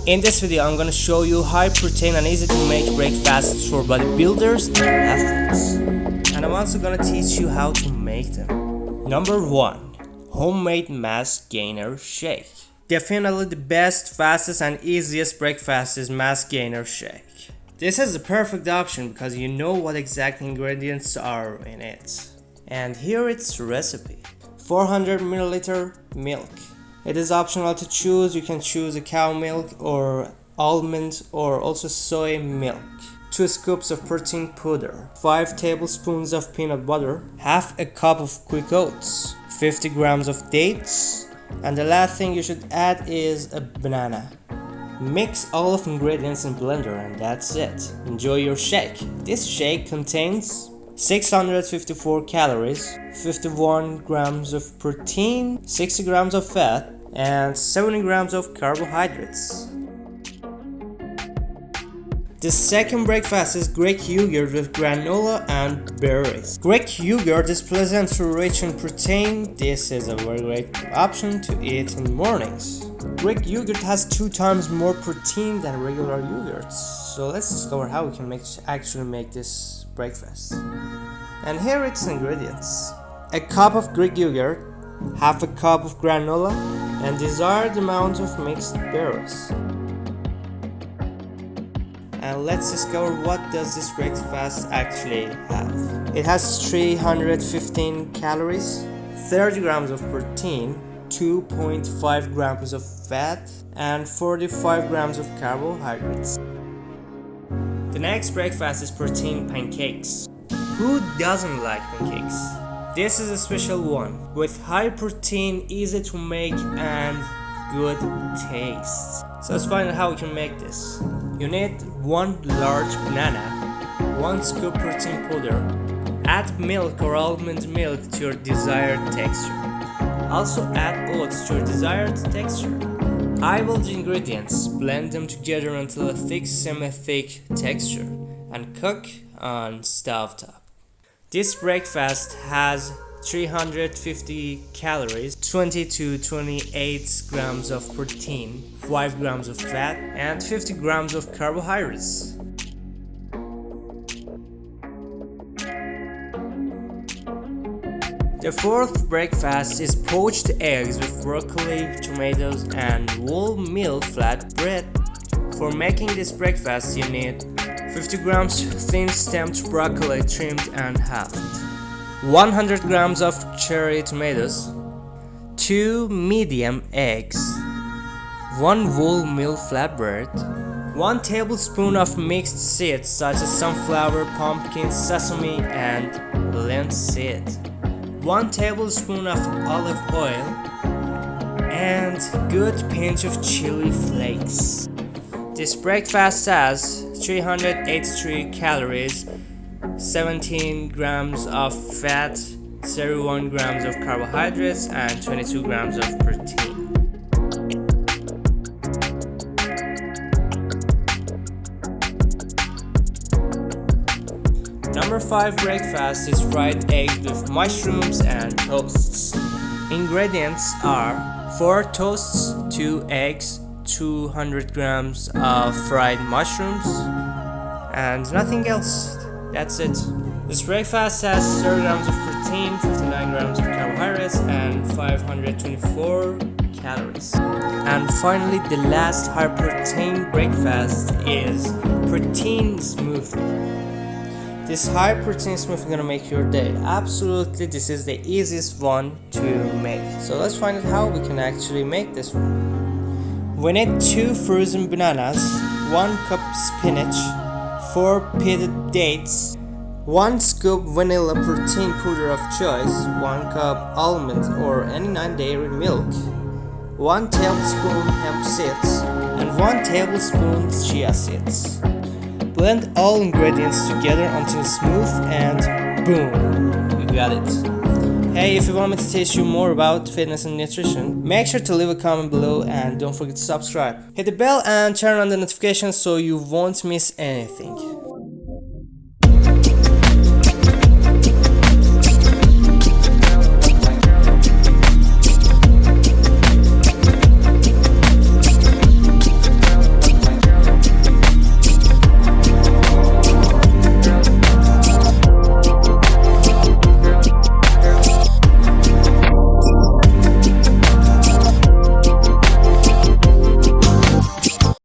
In this video, I'm gonna show you high protein and easy to make breakfasts for bodybuilders and athletes. And I'm also gonna teach you how to make them. Number 1. Homemade mass gainer shake. Definitely the best, fastest and easiest breakfast is mass gainer shake. This is the perfect option because you know what exact ingredients are in it. And here it's recipe. 400 milliliter milk. It is optional to choose. You can choose a cow milk or almond or also soy milk. 2 scoops of protein powder, 5 tablespoons of peanut butter, half a cup of quick oats, 50 grams of dates, and the last thing you should add is a banana. Mix all of ingredients in blender and that's it. Enjoy your shake. This shake contains 654 calories, 51 grams of protein, 60 grams of fat, and 70 grams of carbohydrates. The second breakfast is Greek yogurt with granola and berries. Greek yogurt is pleasantly rich in protein. This is a very great option to eat in mornings. Greek yogurt has 2 times more protein than regular yogurts. So let's discover how we can actually make this breakfast. And here its ingredients. A cup of Greek yogurt, half a cup of granola, and desired amount of mixed berries. And let's discover what does this breakfast actually have. It has 315 calories, 30 grams of protein, 2.5 grams of fat, and 45 grams of carbohydrates. The next breakfast is protein pancakes. Who doesn't like pancakes? This is a special one with high protein, easy to make, and good taste. So let's find out how we can make this. You need 1 large banana, 1 scoop protein powder, add milk or almond milk to your desired texture. Also add oats to your desired texture. Eyeball the ingredients, blend them together until a thick, semi-thick texture, and cook on stovetop. This breakfast has 350 calories, 20 to 28 grams of protein, 5 grams of fat, and 50 grams of carbohydrates. The fourth breakfast is poached eggs with broccoli, tomatoes, and wholemeal flatbread. For making this breakfast, you need 50 grams thin-stemmed broccoli trimmed and halved, 100 grams of cherry tomatoes, 2 medium eggs, 1 wholemeal flatbread, 1 tablespoon of mixed seeds such as sunflower, pumpkin, sesame, and linseed, 1 tablespoon of olive oil, and good pinch of chili flakes. This breakfast has 383 calories, 17 grams of fat, 31 grams of carbohydrates, and 22 grams of protein. Number 5 breakfast is fried eggs with mushrooms and toasts. Ingredients are 4 toasts, 2 eggs, 200 grams of fried mushrooms, and nothing else. That's it. This breakfast has 30 grams of protein, 59 grams of carbohydrates, and 524 calories. And finally, the last high protein breakfast is protein smoothie. This high protein smoothie is gonna make your day. Absolutely, this is the easiest one to make. So let's find out how we can actually make this one. We need 2 frozen bananas, 1 cup spinach, 4 pitted dates, 1 scoop vanilla protein powder of choice, 1 cup almond or any non-dairy milk, 1 tablespoon hemp seeds, and 1 tablespoon chia seeds. Blend all ingredients together until smooth and boom, you got it. Hey, if you want me to teach you more about fitness and nutrition, make sure to leave a comment below and don't forget to subscribe. Hit the bell and turn on the notifications so you won't miss anything.